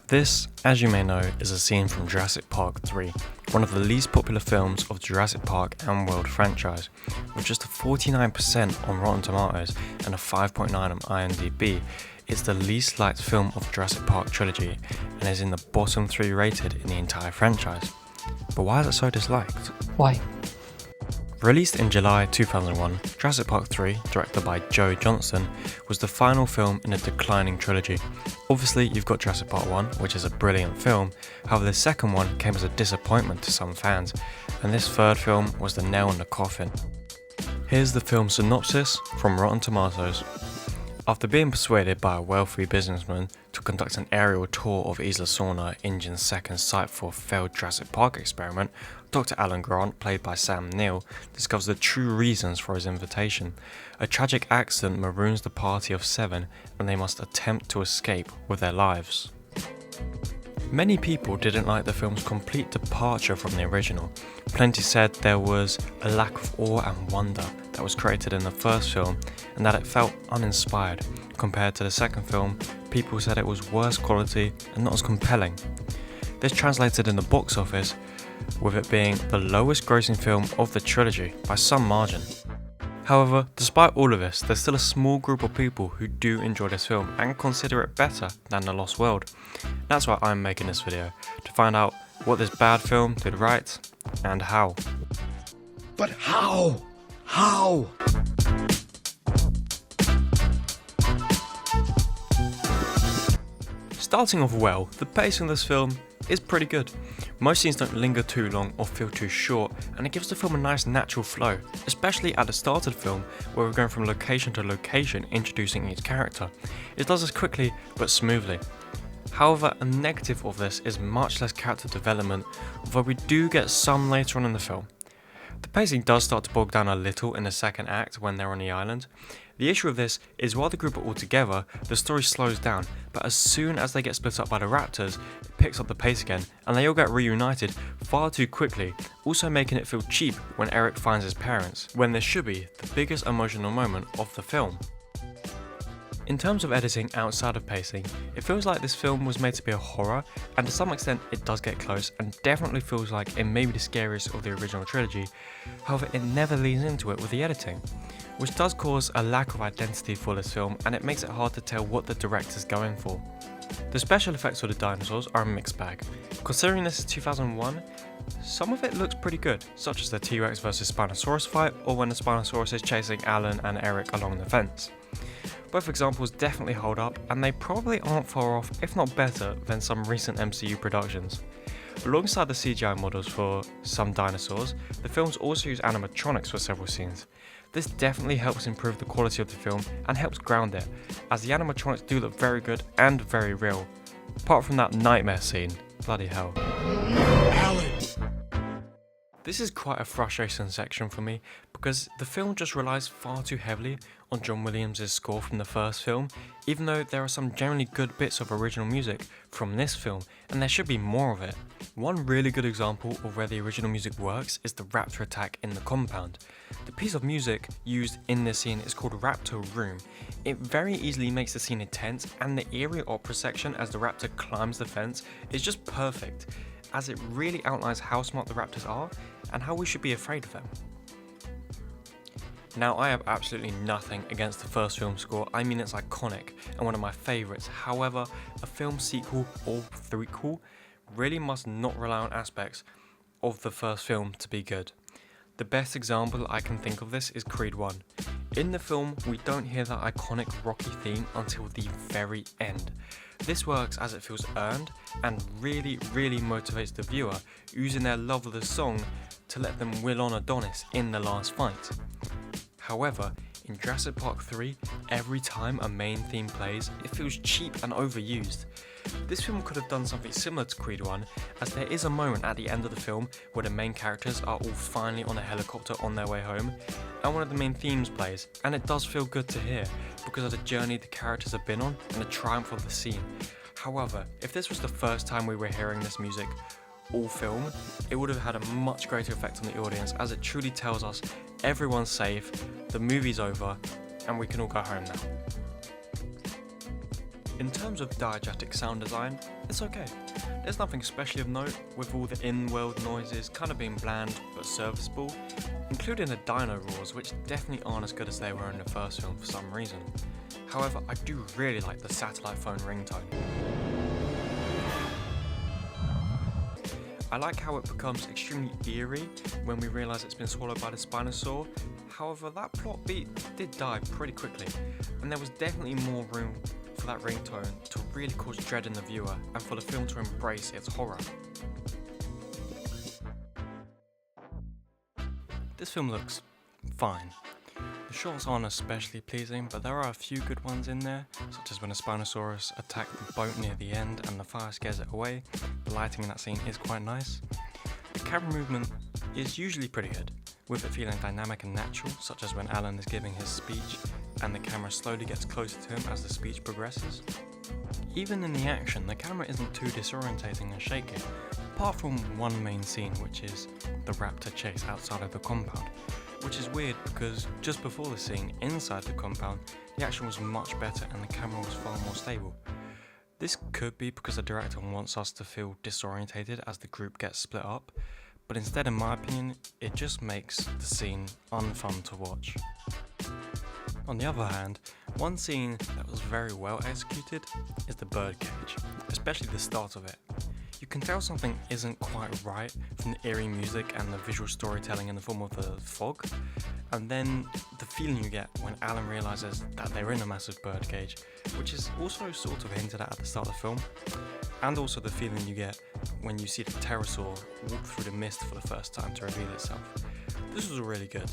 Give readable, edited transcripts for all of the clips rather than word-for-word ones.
This, as you may know, is a scene from Jurassic Park 3, one of the least popular films of the Jurassic Park and World franchise. With just a 49% on Rotten Tomatoes and a 5.9 on IMDb, it's the least liked film of the Jurassic Park trilogy and is in the bottom 3 rated in the entire franchise. But why is it so disliked? Why? Released in July 2001, Jurassic Park 3, directed by Joe Johnston, was the final film in a declining trilogy. Obviously, you've got Jurassic Park 1, which is a brilliant film, however the second one came as a disappointment to some fans, and this third film was the nail in the coffin. Here's the film's synopsis from Rotten Tomatoes. After being persuaded by a wealthy businessman to conduct an aerial tour of Isla Sorna, Indian's second site for a failed Jurassic Park experiment, Dr. Alan Grant, played by Sam Neill, discovers the true reasons for his invitation. A tragic accident maroons the party of 7 and they must attempt to escape with their lives. Many people didn't like the film's complete departure from the original. Plenty said there was a lack of awe and wonder that was created in the first film and that it felt uninspired. Compared to the second film, people said it was worse quality and not as compelling. This translated in the box office, with it being the lowest grossing film of the trilogy by some margin. However, despite all of this, there's still a small group of people who do enjoy this film and consider it better than The Lost World. That's why I'm making this video, to find out what this bad film did right and how. But how? How? Starting off well, the pacing of this film is pretty good. Most scenes don't linger too long or feel too short, and it gives the film a nice natural flow, especially at the start of the film where we're going from location to location introducing each character. It does this quickly but smoothly. However, a negative of this is much less character development, although we do get some later on in the film. The pacing does start to bog down a little in the second act when they're on the island. The issue of this is while the group are all together, the story slows down, but as soon as they get split up by the raptors, it picks up the pace again, and they all get reunited far too quickly, also making it feel cheap when Eric finds his parents, when this should be the biggest emotional moment of the film. In terms of editing outside of pacing, it feels like this film was made to be a horror, and to some extent it does get close and definitely feels like it may be the scariest of the original trilogy. However, it never leans into it with the editing, which does cause a lack of identity for this film, and it makes it hard to tell what the director's going for. The special effects for the dinosaurs are a mixed bag. Considering this is 2001, some of it looks pretty good, such as the T-Rex vs Spinosaurus fight or when the Spinosaurus is chasing Alan and Eric along the fence. Both examples definitely hold up, and they probably aren't far off, if not better, than some recent MCU productions. Alongside the CGI models for some dinosaurs, the films also use animatronics for several scenes. This definitely helps improve the quality of the film and helps ground it, as the animatronics do look very good and very real. Apart from that nightmare scene, bloody hell. Alan! This is quite a frustration section for me, because the film just relies far too heavily on John Williams' score from the first film, even though there are some generally good bits of original music from this film, and there should be more of it. One really good example of where the original music works is the raptor attack in the compound. The piece of music used in this scene is called Raptor Room. It very easily makes the scene intense, and the eerie opera section as the raptor climbs the fence is just perfect, as it really outlines how smart the raptors are and how we should be afraid of them. Now, I have absolutely nothing against the first film score. I mean, it's iconic and one of my favourites. However, a film sequel or threequel really must not rely on aspects of the first film to be good. The best example I can think of this is Creed 1. In the film, we don't hear that iconic Rocky theme until the very end. This works as it feels earned and really motivates the viewer, using their love of the song to let them will on Adonis in the last fight. However, in Jurassic Park 3, every time a main theme plays, it feels cheap and overused. This film could have done something similar to Creed 1, as there is a moment at the end of the film where the main characters are all finally on a helicopter on their way home, and one of the main themes plays, and it does feel good to hear, because of the journey the characters have been on and the triumph of the scene. However, if this was the first time we were hearing this music all film, it would have had a much greater effect on the audience, as it truly tells us everyone's safe, the movie's over, and we can all go home now. In terms of diegetic sound design, it's okay. There's nothing especially of note, with all the in-world noises kind of being bland but serviceable, including the dino roars, which definitely aren't as good as they were in the first film for some reason. However, I do really like the satellite phone ringtone. I like how it becomes extremely eerie when we realise it's been swallowed by the Spinosaur. However, that plot beat did die pretty quickly, and there was definitely more room for that ringtone to really cause dread in the viewer and for the film to embrace its horror. This film looks fine. The shots aren't especially pleasing, but there are a few good ones in there, such as when a Spinosaurus attacks the boat near the end and the fire scares it away. The lighting in that scene is quite nice. The camera movement is usually pretty good, with it feeling dynamic and natural, such as when Alan is giving his speech and the camera slowly gets closer to him as the speech progresses. Even in the action, the camera isn't too disorientating and shaky, apart from one main scene, which is the raptor chase outside of the compound, which is weird because just before the scene inside the compound, the action was much better and the camera was far more stable. This could be because the director wants us to feel disorientated as the group gets split up, but instead, in my opinion, it just makes the scene unfun to watch. On the other hand, one scene that was very well executed is the birdcage, especially the start of it. You can tell something isn't quite right from the eerie music and the visual storytelling in the form of the fog, and then the feeling you get when Alan realises that they're in a massive birdcage, which is also sort of hinted at the start of the film, and also the feeling you get when you see the pterosaur walk through the mist for the first time to reveal itself. This was really good,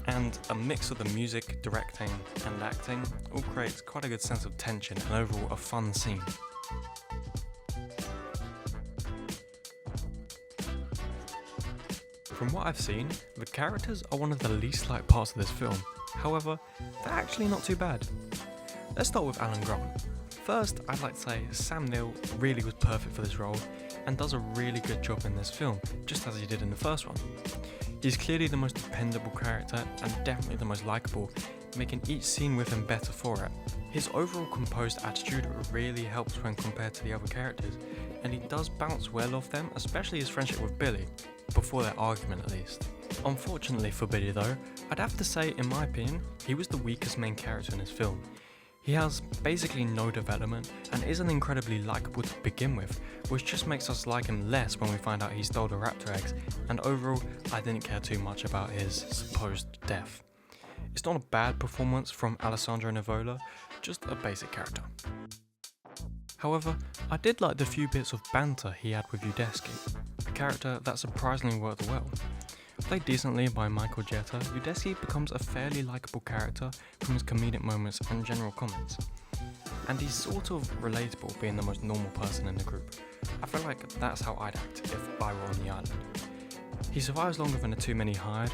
and a mix of the music, directing and acting all creates quite a good sense of tension and overall a fun scene. From what I've seen, the characters are one of the least liked parts of this film. However, they're actually not too bad. Let's start with Alan Grant. First, I'd like to say Sam Neill really was perfect for this role and does a really good job in this film, just as he did in the first one. He's clearly the most dependable character and definitely the most likeable, making each scene with him better for it. His overall composed attitude really helps when compared to the other characters, and he does bounce well off them, especially his friendship with Billy, before their argument at least. Unfortunately for Billy though, I'd have to say, in my opinion, he was the weakest main character in this film. He has basically no development and isn't incredibly likeable to begin with, which just makes us like him less when we find out he stole the raptor eggs, and overall I didn't care too much about his supposed death. It's not a bad performance from Alessandro Nivola, just a basic character. However, I did like the few bits of banter he had with Udesky, a character that surprisingly worked well. Played decently by Michael Jetta, Udesky becomes a fairly likeable character from his comedic moments and general comments. And he's sort of relatable, being the most normal person in the group. I feel like that's how I'd act if I were on the island. He survives longer than the two men he hired,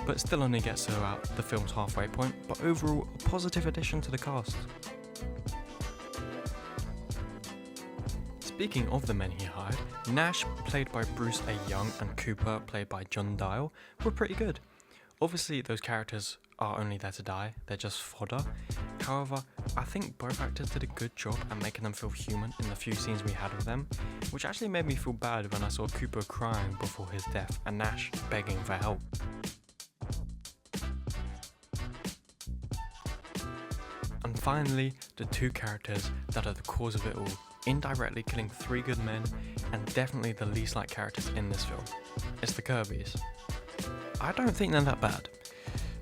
but still only gets to about the film's halfway point, but overall a positive addition to the cast. Speaking of the men he hired, Nash, played by Bruce A. Young, and Cooper, played by John Dial, were pretty good. Obviously, those characters are only there to die, they're just fodder. However, I think both actors did a good job at making them feel human in the few scenes we had with them, which actually made me feel bad when I saw Cooper crying before his death and Nash begging for help. And finally, the two characters that are the cause of it all, indirectly killing three good men and definitely the least liked characters in this film. It's the Kirbys. I don't think they're that bad.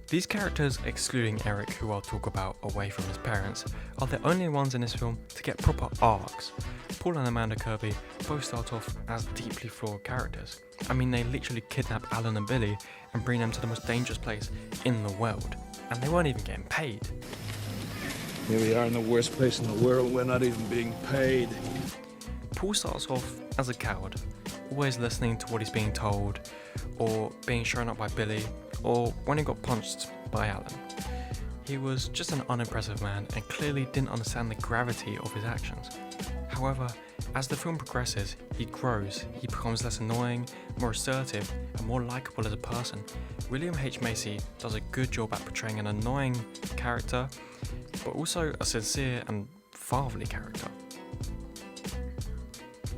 These characters, excluding Eric, who I'll talk about away from his parents, are the only ones in this film to get proper arcs. Paul and Amanda Kirby both start off as deeply flawed characters. I mean, they literally kidnap Alan and Billy and bring them to the most dangerous place in the world, and they weren't even getting paid. Here we are in the worst place in the world, we're not even being paid. Paul starts off as a coward, always listening to what he's being told, or being shown up by Billy, or when he got punched by Alan. He was just an unimpressive man and clearly didn't understand the gravity of his actions. However, as the film progresses, he grows, he becomes less annoying, more assertive, and more likeable as a person. William H. Macy does a good job at portraying an annoying character, but also a sincere and fatherly character.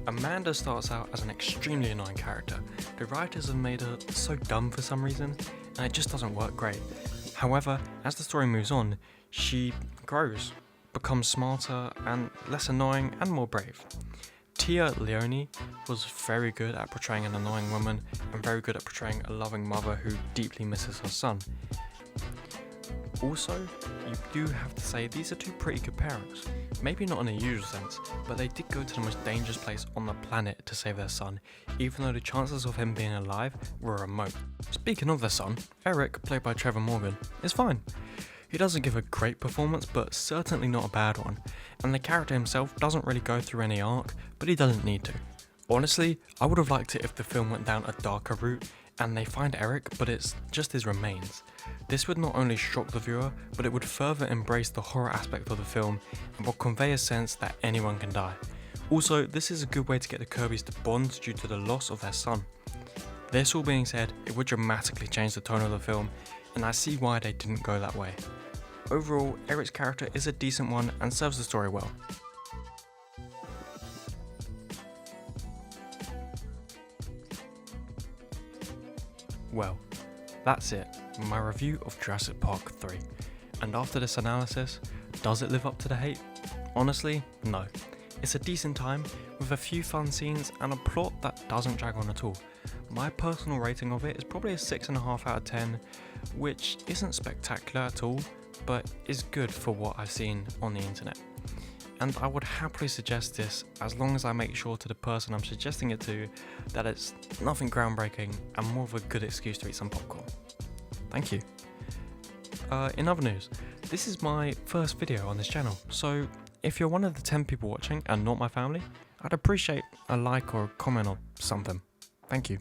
Amanda starts out as an extremely annoying character. The writers have made her so dumb for some reason, and it just doesn't work great. However, as the story moves on, she grows, becomes smarter and less annoying and more brave. Tia Leone was very good at portraying an annoying woman and very good at portraying a loving mother who deeply misses her son. Also, you do have to say these are two pretty good parents. Maybe not in a usual sense, but they did go to the most dangerous place on the planet to save their son, even though the chances of him being alive were remote. Speaking of their son, Eric, played by Trevor Morgan, is fine. He doesn't give a great performance, but certainly not a bad one, and the character himself doesn't really go through any arc, but he doesn't need to. Honestly, I would have liked it if the film went down a darker route, and they find Eric, but it's just his remains. This would not only shock the viewer, but it would further embrace the horror aspect of the film and will convey a sense that anyone can die. Also, this is a good way to get the Kirbys to bond due to the loss of their son. This all being said, it would dramatically change the tone of the film, and I see why they didn't go that way. Overall, Eric's character is a decent one and serves the story well. Well, that's it, my review of Jurassic Park 3. And after this analysis, does it live up to the hate? Honestly, no. It's a decent time, with a few fun scenes and a plot that doesn't drag on at all. My personal rating of it is probably a 6.5 out of 10, which isn't spectacular at all, but is good for what I've seen on the internet. And I would happily suggest this as long as I make sure to the person I'm suggesting it to that it's nothing groundbreaking and more of a good excuse to eat some popcorn. Thank you. In other news, this is my first video on this channel, so if you're one of the 10 people watching and not my family, I'd appreciate a like or a comment or something. Thank you.